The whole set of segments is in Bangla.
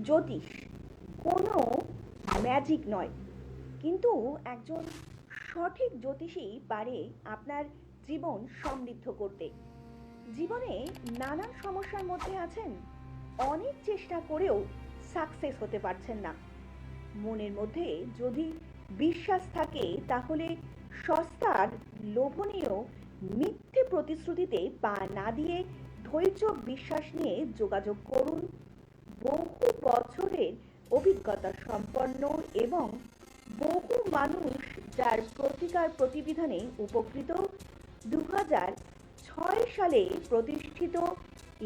জ্যোতিষ কোনো ম্যাজিক নয়, কিন্তু একজন সঠিক জ্যোতিষী পারে আপনার জীবন সমৃদ্ধ করতে। জীবনে নানান সমস্যার মধ্যে আছেন, অনেক চেষ্টা করেও সাকসেস হতে পারছেন না। মনের মধ্যে যদি বিশ্বাস থাকে তাহলে সস্তার লোভনীয় মিথ্যে প্রতিশ্রুতিতে পা না দিয়ে ধৈর্য বিশ্বাস নিয়ে যোগাযোগ করুন। বহু বছরের অভিজ্ঞতা সম্পন্ন এবং বহু মানুষ যার প্রতিকার প্রতিবিধানে উপকৃত 2006 সালে প্রতিষ্ঠিত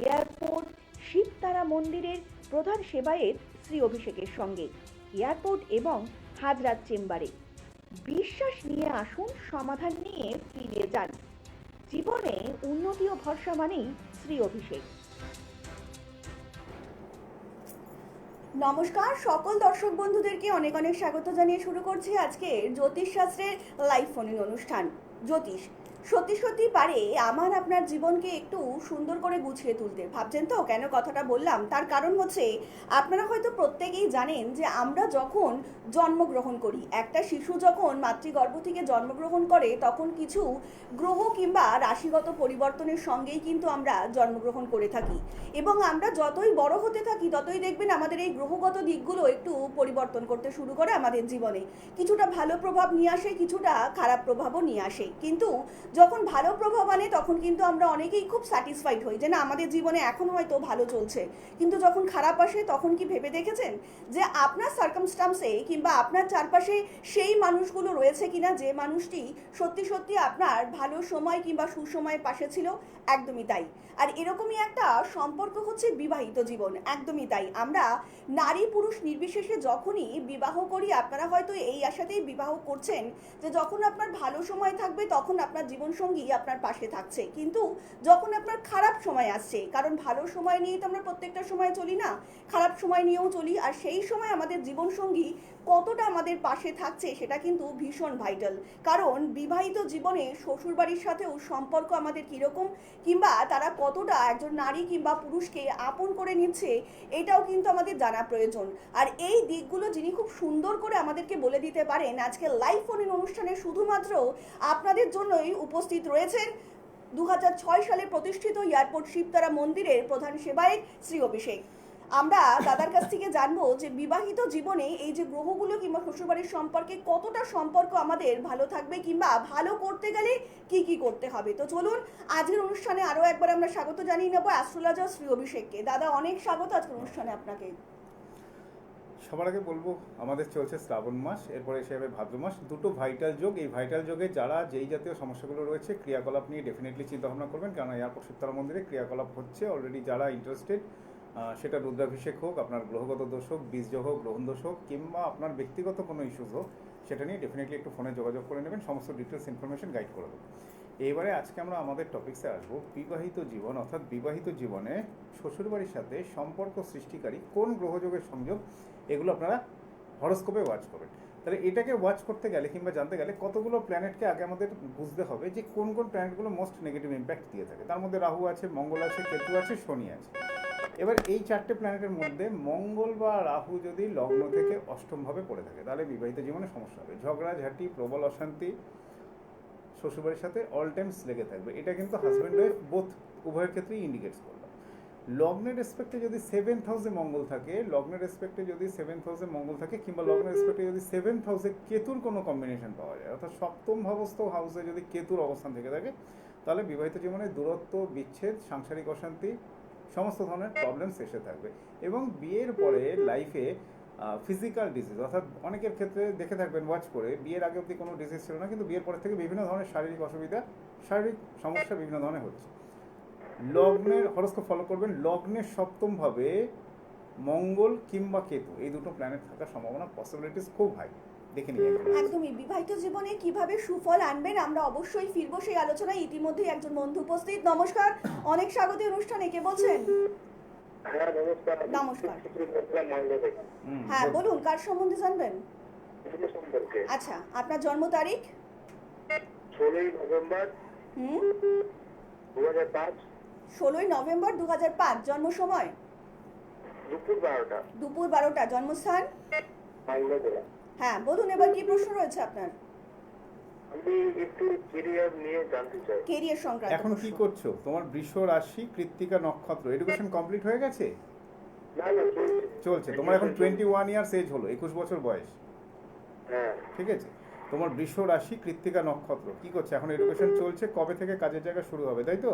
এয়ারপোর্ট শিবতারা মন্দিরের প্রধান সেবায়েত শ্রী অভিষেকের সঙ্গে এয়ারপোর্ট এবং হাজরাত চেম্বারে বিশ্বাস নিয়ে আসুন, সমাধান নিয়ে ফিরে যান। জীবনে উন্নতি ও ভরসা মানেই শ্রী অভিষেক। নমস্কার সকল দর্শক বন্ধুদেরকে অনেক অনেক স্বাগত জানিয়ে শুরু করছি আজকে জ্যোতিষ শাস্ত্রের লাইভ ফোনিং অনুষ্ঠান। জ্যোতিষ সত্যি সত্যি পারে আমার আপনার জীবনকে একটু সুন্দর করে গুছিয়ে তুলতে। ভাবছেন তো কেন কথাটা বললাম? তার কারণ হচ্ছে আপনারা হয়তো প্রত্যেকেই জানেন যে আমরা যখন জন্মগ্রহণ করি, একটা শিশু যখন মাতৃগর্ভ থেকে জন্মগ্রহণ করে তখন কিছু গ্রহ কিংবা রাশিগত পরিবর্তনের সঙ্গেই কিন্তু আমরা জন্মগ্রহণ করে থাকি, এবং আমরা যতই বড় হতে থাকি ততই দেখবেন আমাদের এই গ্রহগত দিকগুলো একটু পরিবর্তন করতে শুরু করে আমাদের জীবনে। কিছুটা ভালো প্রভাব নিয়ে আসে, কিছুটা খারাপ প্রভাবও নিয়ে আসে। কিন্তু যখন ভালো প্রভাব আনে তখন কিন্তু আমরা অনেকেই খুব স্যাটিসফাইড হই যে না, আমাদের জীবনে এখন হয়তো ভালো চলছে। কিন্তু যখন খারাপ আসে তখন কি ভেবে দেখেছেন যে আপনার সার্কামস্টান্সে কিংবা আপনার চারপাশে সেই মানুষগুলো রয়েছে কিনা যে মানুষটি সত্যি সত্যি আপনার ভালো সময় কিংবা সুসময়ে পাশে ছিল? একদমই তাই। আর এরকমই একটা সম্পর্ক হচ্ছে বিবাহিত জীবন। একদমই তাই। আমরা নারী পুরুষ নির্বিশেষে যখনই বিবাহ করি, আপনারা হয়তো এই আশাতেই বিবাহ করছেন যে যখন আপনার ভালো সময় থাকবে তখন আপনার জীবনসঙ্গী আপনার পাশে থাকছে, কিন্তু যখন আপনার খারাপ সময় আসছে, কারণ ভালো সময় নিয়ে তো আমরা প্রত্যেকটা সময় চলি না, খারাপ সময় নিয়েও চলি, আর সেই সময় আমাদের জীবনসঙ্গী কতটা আমাদের পাশে থাকছে সেটা কিন্তু ভীষণ ভাইটাল। কারণ বিবাহিত জীবনে শ্বশুরবাড়ির সাথেও সম্পর্ক আমাদের কীরকম, কিংবা তারা কতটা একজন নারী কিংবা পুরুষকে আপন করে নিচ্ছে, এটাও কিন্তু আমাদের জানা প্রয়োজন। আর এই দিকগুলো যিনি খুব সুন্দর করে আমাদেরকে বলে দিতে পারেন, আজকে লাইভ ফোন অনুষ্ঠানে শুধুমাত্র আপনাদের জন্যই উপস্থিত রয়েছেন 2006 সালে প্রতিষ্ঠিত এয়ারপোর্ট শিবতারা মন্দিরের প্রধান সেবায়েত শ্রী অভিষেক। আমরা দাদার কাছ থেকে জানবো যে বিবাহিত জীবনে এই যে গ্রহগুলো কিংবা শ্বশুরবাড়ির সম্পর্কে কতটা সম্পর্ক আমাদের ভালো থাকবে, কিংবা ভালো করতে গেলে কি কি করতে হবে। তো চলুন আজকের অনুষ্ঠানে আরো একবার আমরা স্বাগত জানিয়ে নেবো অ্যাস্ট্রোলজার শ্রী অভিষেককে। দাদা অনেক স্বাগত আজকের অনুষ্ঠানে আপনাকে। সবার আগে বলবো, আমাদের চলছে শ্রাবণ মাস, এরপরে এসে যাবে ভাদ্র মাস, দুটো ভাইটাল যোগ। এই ভাইটাল যোগে যারা যেই জাতীয় সমস্যাগুলো রয়েছে ক্রিয়াকলাপ নিয়ে ডেফিনেটলি চিন্তাভাবনা করবেন, কারণ এয়ারপোর্ট শিবতারা মন্দিরে ক্রিয়াকলাপ হচ্ছে অলরেডি। যারা ইন্টারেস্টেড, সেটা রুদ্রাভিষেক হোক, আপনার গ্রহগত দোষ হোক, বীজযোগ হোক, গ্রহণ দোষ হোক, কিংবা আপনার ব্যক্তিগত কোনো ইস্যুস হোক, সেটা নিয়ে ডেফিনেটলি একটু ফোনে যোগাযোগ করে নেবেন, সমস্ত ডিটেলস ইনফরমেশন গাইড করে দেবো। এইবারে আজকে আমরা আমাদের টপিক্সে আসবো বিবাহিত জীবন, অর্থাৎ বিবাহিত জীবনে শ্বশুরবাড়ির সাথে সম্পর্ক সৃষ্টিকারী কোন গ্রহযোগের সংযোগ, এগুলো আপনারা হরোস্কোপে ওয়াচ করবেন। তাহলে এটাকে ওয়াচ করতে গেলে কিংবা জানতে গেলে কতগুলো প্ল্যানেটকে আগে আমাদের বুঝতে হবে যে কোন কোন প্ল্যানেটগুলো মোস্ট নেগেটিভ ইম্প্যাক্ট দিয়ে থাকে। তার মধ্যে রাহু আছে, মঙ্গল আছে, কেতু আছে, শনি আছে। এবার এই চারটে প্ল্যানেটের মধ্যে মঙ্গল বা রাহু যদি লগ্ন থেকে অষ্টমভাবে পড়ে থাকে তাহলে বিবাহিত জীবনে সমস্যা হবে, ঝগড়াঝাঁটি, প্রবল অশান্তি, শ্বশুরবাড়ির সাথে অল টাইমস লেগে থাকবে। এটা কিন্তু হাজব্যান্ড ওয়াইফ বোথ উভয়ের ক্ষেত্রেই ইন্ডিকেটস করবে। লগ্নের রেসপেক্টে যদি 7th হাউসে মঙ্গল থাকে, লগ্নের রেসপেক্টে যদি 7th হাউসে মঙ্গল থাকে, কিংবা লগ্নের রেসপেক্টে যদি 7th হাউসে কেতুর কোনো কম্বিনেশন পাওয়া যায়, অর্থাৎ সপ্তম ভাবস্থ হাউসে যদি কেতুর অবস্থান থেকে থাকে, তাহলে বিবাহিত জীবনে দূরত্ব, বিচ্ছেদ, সাংসারিক অশান্তি, সমস্ত ধরনের প্রবলেমস এসে থাকবে। এবং বিয়ের পরে লাইফে ফিজিক্যাল ডিজিজ, অর্থাৎ অনেকের ক্ষেত্রে দেখে থাকবেন ওয়াচ করে, বিয়ের আগে অবধি কোনো ডিজিজ ছিল না, কিন্তু বিয়ের পর থেকে বিভিন্ন ধরনের শারীরিক অসুবিধা, শারীরিক সমস্যা বিভিন্ন ধরনের হচ্ছে। লগ্নের হরস্কোপ ফলো করবেন, লগ্নের সপ্তমভাবে মঙ্গল কিংবা কেতু এই দুটো প্ল্যানেট থাকার সম্ভাবনা, পসিবিলিটিস খুব হাই। দেখে নিয়ে একদমই বিবাহিত জীবনে কিভাবে সুফল আনবেন আমরা অবশ্যই ফিরবো সেই আলোচনায়। ইতিমধ্যেই একজন বন্ধু উপস্থিত। নমস্কার, অনেক স্বাগত অনুষ্ঠানে। কে বলছেন? নমস্কার। হ্যাঁ বলুন, কার সম্বন্ধে জানবেন? আচ্ছা, আপনার জন্ম তারিখ? 16 নভেম্বর হুম, 2005। 16 নভেম্বর 2005। জন্ম সময়? দুপুর 12টা। দুপুর 12টা, জন্মস্থান? মালদা জেলা। হ্যাঁ, বলুন এবার কি প্রশ্ন রয়েছে আপনার? আমি একটু কেরিয়ার নিয়ে জানতে চাই। কেরিয়ার সংক্রান্ত এখন কি প্রশ্ন। করছো? তোমার বৃষ রাশি, কৃত্তিকা নক্ষত্র, এডুকেশন কমপ্লিট হয়ে গেছে? না না, চলছে। তোমার এখন 21 ইয়ার্স এজ হলো, 21 বছর বয়স, হ্যাঁ। ঠিক আছে? তোমার বৃষ রাশি, কৃত্তিকা নক্ষত্র, কি করছে এখন? এডুকেশন চলছে, কবে থেকে কাজের জায়গা শুরু হবে, তাই তো?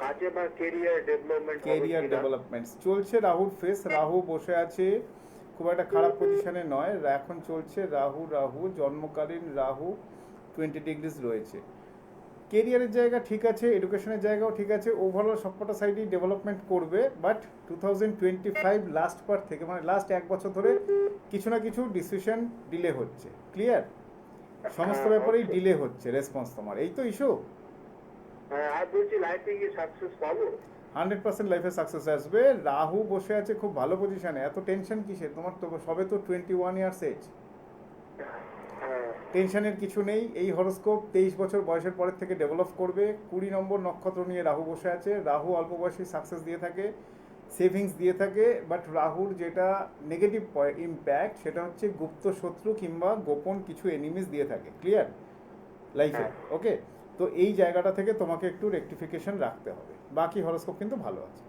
কাজে বা কেরিয়ার ডেভেলপমেন্ট। কেরিয়ার ডেভেলপমেন্টস চলছে। রাহুর ফেস, রাহু বসে আছে, খুব একটা খারাপ পজিশনে নয়। এখন চলছে রাহু জন্মকালীন রাহু 20 ডিগ্রিজ রয়েছে। কেরিয়ারের জায়গা ঠিক আছে, এডুকেশনের জায়গাও ঠিক আছে, ওভারঅল সবকটা সাইডই ডেভেলপমেন্ট করবে। বাট 2025 লাস্ট পার্ট থেকে, মানে লাস্ট 1 বছর ধরে কিছু না কিছু ডিসিশন ডিলে হচ্ছে। ক্লিয়ার? সমস্ত ব্যাপারেই ডিলে হচ্ছে রেসপন্স তোমার, এই তো ইস্যু। হ্যাঁ, আর বলছি লাইফে কি সাকসেস পাবো? 100% লাইফে সাকসেস আসবে। রাহু বসে আছে খুব ভালো পজিশনে, এত টেনশন কিসের তোমার? তো সবে তো 21 ইয়ার্স এজ, হ্যাঁ। টেনশনের কিছু নেই। এই হরোস্কোপ 23 বছর বয়সের পরের থেকে ডেভেলপ করবে। 20 নম্বর নক্ষত্র নিয়ে রাহু বসে আছে। রাহু অল্প বয়সী সাকসেস দিয়ে থাকে, সেভিংস দিয়ে থাকে। বাট রাহুর যেটা নেগেটিভ ইম্প্যাক্ট সেটা হচ্ছে গুপ্ত শত্রু কিংবা গোপন কিছু এনিমিস দিয়ে থাকে। ক্লিয়ার? লাইফে হ্যাঁ। ওকে। তো এই জায়গাটা থেকে তোমাকে একটু রেকটিফিকেশন রাখতে হবে। বাকি হরোস্কোপ কিন্তু ভালো আছে।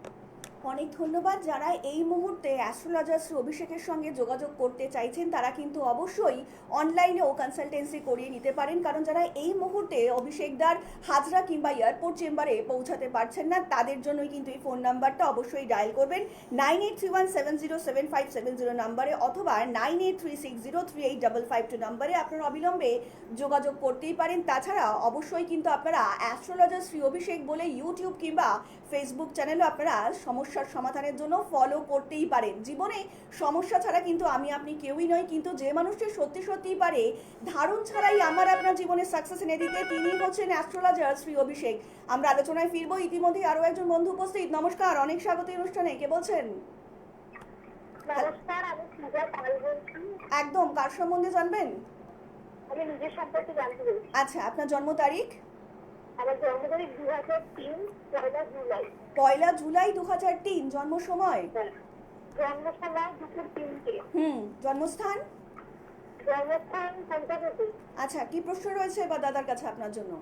অনেক ধন্যবাদ। যারা এই মুহূর্তে অ্যাস্ট্রোলজার শ্রী অভিষেকের সঙ্গে যোগাযোগ করতে চাইছেন তারা কিন্তু অবশ্যই অনলাইনেও কনসালটেন্সি করিয়ে নিতে পারেন, কারণ যারা এই মুহূর্তে অভিষেকদার হাজরা কিংবা এয়ারপোর্ট চেম্বারে পৌঁছাতে পারছেন না তাদের জন্যই কিন্তু এই ফোন নাম্বারটা অবশ্যই ডায়াল করবেন 9831707570 নাম্বারে অথবা 9836038552 নাম্বারে আপনারা অবিলম্বে যোগাযোগ করতেই পারেন। তাছাড়া অবশ্যই কিন্তু আপনারা অ্যাস্ট্রোলজার শ্রী অভিষেক বলে ইউটিউব কিংবা ফেসবুক চ্যানেলও আপনারা সমস্যার সমাধানের জন্য ফলো করতেই পারেন। জীবনে সমস্যা ছাড়া কিন্তু আমি আপনি কেউই নয়, কিন্তু যে মানুষটি সত্যি সত্যিই পারে ধারণ ছাড়াই আমার আপনার জীবনে সাকসেস এনে দিতে, তিনি হচ্ছেন অ্যাস্ট্রোলজার শ্রী অভিষেক। আমরা আলোচনায় ফিরবো, ইতিমধ্যে আরও একজন বন্ধু উপস্থিত। নমস্কার, অনেক স্বাগত এই অনুষ্ঠানে। কে বলছেন? নমস্কার, আমি পূজা পাল বলছি। একদম, কার সম্বন্ধে জানবেন? আমি নিজের সম্পর্কে জানতে চাইছি। আচ্ছা, আপনার জন্ম তারিখ? আমার জন্ম তারিখ 2003 পয়লা জুলাই। 1 জুলাই 2003। জন্ম সময়? জন্ম সময় দুপুর 3টে। জন্মস্থান? জন্মস্থান কলকাতাতে। আচ্ছা, কি প্রশ্ন রয়েছে এবার দাদার কাছে আপনার জন্য?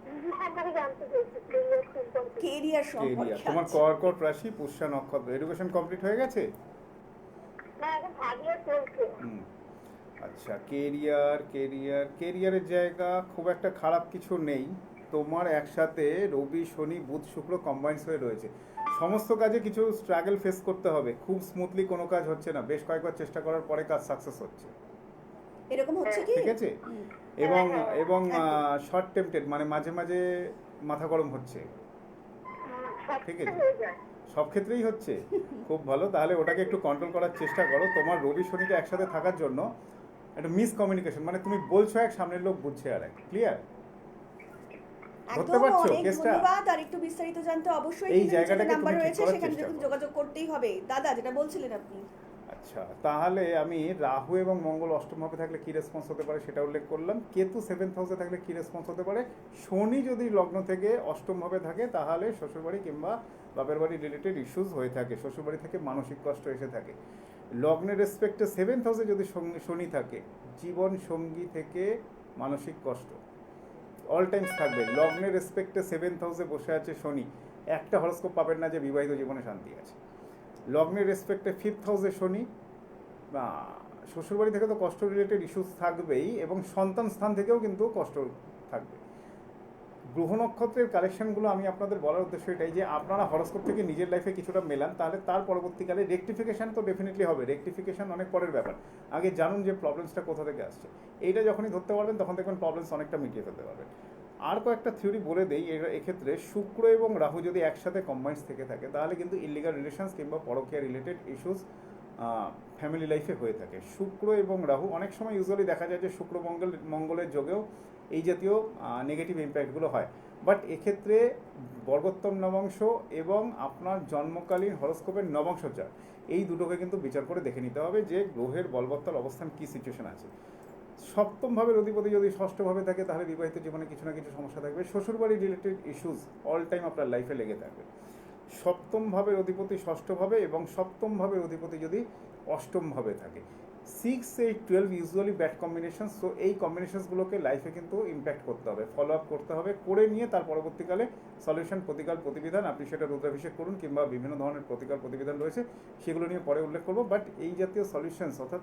নিজের সম্পর্কে জানতে চাইছি, কেরিয়ার সম্পর্কে। কেরিয়ার কেরিয়ার, সম্পর্কে। তোমার আচ্ছা। কর্কট রাশি, পুষ্যা নক্ষত্র, এডুকেশন কমপ্লিট হয়ে গেছে? না, এখন ভাবিয়ে চলছে। হুম। আচ্ছা, কেরিয়ারের জায়গা খুব একটা খারাপ কিছু নেই। তোমার একসাথে রবি শনি বুধ শুক্র কম্বাইন্স হয়ে রয়েছে। সমস্ত কাজে কিছু স্ট্রাগল ফেস করতে হবে, খুব স্মুথলি কোনো কাজ হচ্ছে না। বেশ কয়েকবার চেষ্টা করার পরে কাজ সাকসেস হচ্ছে, এরকম হচ্ছে কি? ঠিক আছে? হুম। এবং এবং একদম। শর্ট টেম্পটেড, মানে মাঝে মাঝে মাথা গরম হচ্ছে, সব ঠিক কিছু আছে? হয়ে যায়। সব ক্ষেত্রেই হচ্ছে। খুব ভালো, তাহলে ওটাকে একটু কন্ট্রোল করার চেষ্টা করো। তোমার রবি শনিটা একসাথে থাকার জন্য একটা মিসকমিউনিকেশন, মানে তুমি বলছো এক, সামনের লোক বুঝছে আর এক। ক্লিয়ার? ধরতে একদম, পারছো অনেক কেসটা? ধন্যবাদ। আর একটু বিস্তারিত জানতে অবশ্যই এই কিন্তু জায়গাটাকে নাম্বার তুমি ঠিক রয়েছে, করার সেখানে চেষ্টা করো। যোগাযোগ করতেই হবে। দাদা, যেটা বলছিলেন আপনি। আচ্ছা, তাহলে আমি রাহু এবং মঙ্গল অষ্টম ভাবে থাকলে কি রেসপন্স হতে পারে সেটা উল্লেখ করলাম। কেতু 7th হাউসে থাকলে কি রেসপন্স হতে পারে। শনি যদি লগ্ন থেকে অষ্টম ভাবে থাকে তাহলে শ্বশুরবাড়ি কিংবা বাপের বাড়ি রিলেটেড ইস্যুস হয়ে থাকে, শ্বশুরবাড়ি থেকে মানসিক কষ্ট এসে থাকে। লগ্নের রেসপেক্টে 7th হাউসে যদি শনি থাকে, জীবন সঙ্গী থেকে মানসিক কষ্ট অল টাইমস থাকবে। লগ্নের রেসপেক্টে 7th হাউসে বসে আছে শনি, একটা হরস্কোপ পাবেন না যে বিবাহিত জীবনে শান্তি আছে। লগ্নের রেসপেক্টে 5th হাউসে শনি, শ্বশুরবাড়ি থেকে তো কষ্ট রিলেটেড ইস্যুস থাকবেই, এবং সন্তান স্থান থেকেও কিন্তু কষ্ট থাকবে। গ্রহ নক্ষত্রের কালেকশনগুলো আমি আপনাদের বলার উদ্দেশ্য এটাই যে আপনারা হরস্কোপ থেকে নিজের লাইফে কিছুটা মেলান, তাহলে তার পরবর্তীকালে রেকটিফিকেশান তো ডেফিনেটলি হবে। রেকটিফিকেশান অনেক পরের ব্যাপার, আগে জানুন যে প্রবলেমসটা কোথা থেকে আসছে। এইটা যখনই ধরতে পারবেন তখন দেখবেন প্রবলেমস অনেকটা মিটিয়ে ফেলতে পারবেন। আর কয়েকটা থিওরি বলে দেই। এক্ষেত্রে শুক্র এবং রাহু যদি একসাথে কম্বাইন্স থেকে থাকে তাহলে কিন্তু ইলিগাল রিলেশনস কিংবা পরকীয়া রিলেটেড ইস্যুস ফ্যামিলি লাইফে হয়ে থাকে। শুক্র এবং রাহু অনেক সময় ইউজুয়ালি দেখা যায় যে শুক্র মঙ্গলের যোগেও এই জাতীয় নেগেটিভ ইম্প্যাক্টগুলো হয়। বাট এক্ষেত্রে বর্গোত্তম নবাংশ এবং আপনার জন্মকালীন হরস্কোপের নবাংশচার, এই দুটোকে কিন্তু বিচার করে দেখে নিতে হবে যে গ্রহের বলবত্তর অবস্থান কী সিচুয়েশন আছে। সপ্তমভাবে অধিপতি যদি ষষ্ঠভাবে থাকে তাহলে বিবাহিত জীবনে কিছু না কিছু সমস্যা থাকবে। শ্বশুরবাড়ি রিলেটেড ইস্যুস অল টাইম আপনার লাইফে লেগে থাকবে। সপ্তম ভাবের অধিপতি ষষ্ঠ ভাবে এবং সপ্তম ভাবের অধিপতি যদি অষ্টম ভাবে থাকে। 6, 8, 12 ইউজুয়ালি ব্যাড কম্বিনেশন। সো এই কম্বিনেশনসগুলোকে লাইফে কিন্তু ইম্প্যাক্ট করতে হবে, ফলো আপ করতে হবে, করে নিয়ে তার পরবর্তীকালে সলিউশন, প্রতিকার, প্রতিবিধান, আপনি সেটা রুদ্রাভিষেক করুন কিংবা বিভিন্ন ধরনের প্রতিকার প্রতিবিধান রয়েছে, সেগুলো নিয়ে পরে উল্লেখ করবো। বাট এই জাতীয় সলিউশনস অর্থাৎ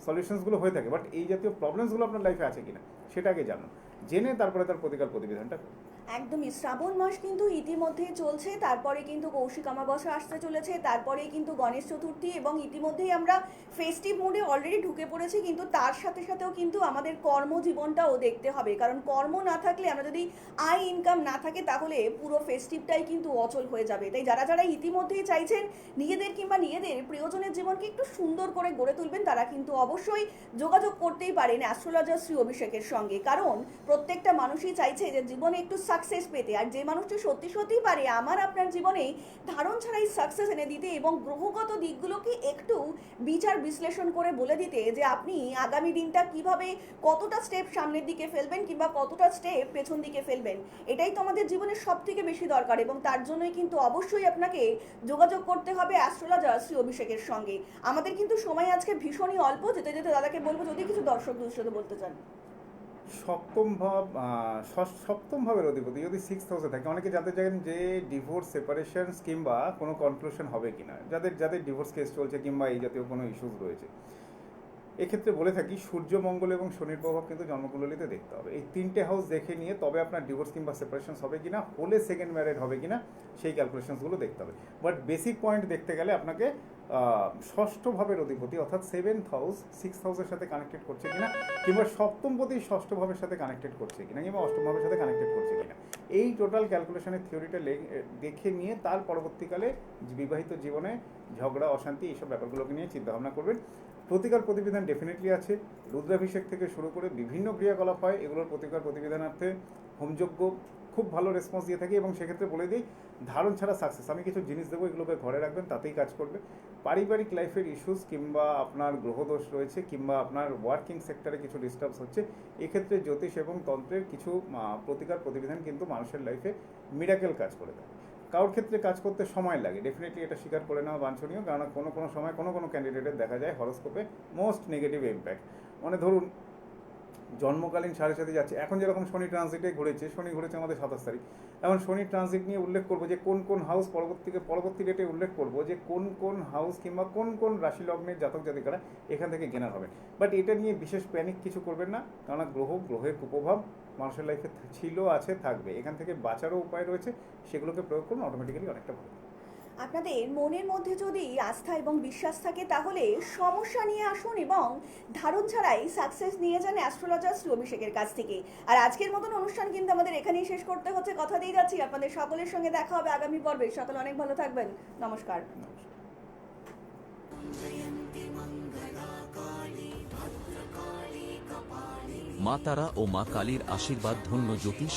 সলিউশনসগুলো হয়ে থাকে, বাট এই জাতীয় প্রবলেমসগুলো আপনার লাইফে আছে কিনা সেটা আগে জানুন, জেনে তারপরে তার প্রতিকার প্রতিবিধানটা করুন। একদমই, শ্রাবণ মাস কিন্তু ইতিমধ্যেই চলছে, তারপরে কিন্তু কৌশিক অমাবস্যা আসতে চলেছে, তারপরেই কিন্তু গণেশ চতুর্থী, এবং ইতিমধ্যেই আমরা ফেস্টিভ মুডে অলরেডি ঢুকে পড়েছি। কিন্তু তার সাথে সাথেও কিন্তু আমাদের কর্মজীবনটাও দেখতে হবে, কারণ কর্ম না থাকলে, আমরা যদি আয় ইনকাম না থাকে, তাহলে পুরো ফেস্টিভটাই কিন্তু অচল হয়ে যাবে। তাই যারা যারা ইতিমধ্যেই চাইছেন নিজেদের কিংবা নিজেদের প্রিয়জনের জীবনকে একটু সুন্দর করে গড়ে তুলবেন, তারা কিন্তু অবশ্যই যোগাযোগ করতেই পারেন অ্যাস্ট্রোলজার শ্রী অভিষেকের সঙ্গে, কারণ প্রত্যেকটা মানুষই চাইছে যে জীবনে একটু সাকসেস পেতে। আর যে মানুষটি সত্যি সত্যিই পারে আমার আপনার জীবনে ধারণ ছাড়াই সাকসেস এনে দিতে এবং গ্রহগত দিকগুলোকে একটু বিচার বিশ্লেষণ করে বলে দিতে যে আপনি আগামী দিনটা কিভাবে কতটা স্টেপ সামনের দিকে ফেলবেন কিংবা কতটা স্টেপ পেছন দিকে ফেলবেন, এটাই তো আমাদের জীবনের সব থেকে বেশি দরকার। এবং তার জন্যই কিন্তু অবশ্যই আপনাকে যোগাযোগ করতে হবে অ্যাস্ট্রোলজার শ্রী অভিষেকের সঙ্গে। আমাদের কিন্তু সময় আজকে ভীষণই অল্প, যেতে যেতে দাদাকে বলবো যদি কিছু দর্শক দুঃসাথে বলতে চান। সপ্তম ভাবের অধিপতি যদি 6th হাউসে থাকে, অনেকে জানতে চান যে ডিভোর্স, সেপারেশনস কিংবা কোনো কনক্লুশন হবে কিনা, যাদের ডিভোর্স কেস চলছে কিংবা এই জাতীয় কোনো ইস্যুস রয়েছে। এক্ষেত্রে বলে থাকি সূর্য, মঙ্গল এবং শনির প্রভাব কিন্তু জন্মকুণ্ডলিতে দেখতে হবে। এই 3টে হাউস দেখে নিয়ে তবে আপনার ডিভোর্স কিংবা সেপারেশনস হবে কিনা, হলে সেকেন্ড ম্যারেড হবে কিনা, সেই ক্যালকুলেশনসগুলো দেখতে হবে। বাট বেসিক পয়েন্ট দেখতে গেলে আপনাকে ষষ্ঠ ভাবের অধিপতি অর্থাৎ 7th হাউস 6th হাউসের সাথে কানেক্টেড করছে কিনা, কিংবা সপ্তমপতি ষষ্ঠ ভাবের সাথে কানেক্টেড করছে কিনা, কিংবা অষ্টম ভাবের সাথে কানেক্টেড করছে কিনা, এই টোটাল ক্যালকুলেশনের থিওরিটা দেখে নিয়ে তার পরবর্তীকালে বিবাহিত জীবনে ঝগড়া, অশান্তি, এইসব ব্যাপারগুলোকে নিয়ে চিন্তাভাবনা করবেন। প্রতিকার প্রতিবিধান ডেফিনেটলি আছে, রুদ্রাভিষেক থেকে শুরু করে বিভিন্ন ক্রিয়াকলাপ হয়, এগুলোর প্রতিকার প্রতিবিধানার্থে হোমযজ্ঞ খুব ভালো রেসপন্স দিয়ে থাকি। এবং সেক্ষেত্রে বলে দিই, ধারণ ছাড়া সাকসেস, আমি কিছু জিনিস দেবো, এগুলোকে ঘরে রাখবেন, তাতেই কাজ করবে। পারিবারিক লাইফের ইস্যুস কিংবা আপনার গ্রহদোষ রয়েছে কিংবা আপনার ওয়ার্কিং সেক্টরে কিছু ডিস্টার্বস হচ্ছে, এক্ষেত্রে জ্যোতিষ এবং তন্ত্রের কিছু প্রতিকার প্রতিবিধান কিন্তু মানুষের লাইফে মিরাকেল কাজ করে দেয়। কারোর ক্ষেত্রে কাজ করতে সময় লাগে, ডেফিনেটলি এটা স্বীকার করে নেওয়া বাঞ্ছনীয়, কারণ কোনো সময় কোনো ক্যান্ডিডেটের দেখা যায় হরোস্কোপে মোস্ট নেগেটিভ ইম্প্যাক্ট। মানে ধরুন জন্মকালীন সাড়ে সাথে যাচ্ছে, এখন যেরকম শনি ট্রানজিটে ঘুরেছে, শনি ঘুরেছে আমাদের 27 তারিখ, এখন শনি ট্রানজিট নিয়ে উল্লেখ করবো যে কোন হাউস পরবর্তী ডেটে উল্লেখ করবো যে কোন হাউস কিংবা কোন রাশি লগ্নের জাতক জাতিকারা এখান থেকে গেনার হবে। বাট এটা নিয়ে বিশেষ প্যানিক কিছু করবেন না, কারণ গ্রহের কুপ্রভাব মানুষের লাইফে ছিল, আছে, থাকবে। এখান থেকে বাঁচারও উপায় রয়েছে, সেগুলোকে প্রয়োগ করুন, অটোমেটিক্যালি অনেকটা ভালো। আপনাদের মনের মধ্যে যদি আস্থা এবং বিশ্বাস থাকে, তাহলে সমস্যা নিয়ে আসুন এবং ধারণ ছাড়াই সাকসেস নিয়ে যান অ্যাস্ট্রোলজার শ্রী অভিষেকের কাছ থেকে। আর আজকের মতন অনুষ্ঠান কিন্তু আমাদের এখানেই শেষ করতে হচ্ছে, কথা দিয়ে যাচ্ছি আপনাদের সকলের সঙ্গে দেখা হবে আগামী পর্বে। সকলে অনেক ভালো থাকবেন, নমস্কার। মা তারা ও মা কালীর আশীর্বাদ ধন্য জ্যোতিষ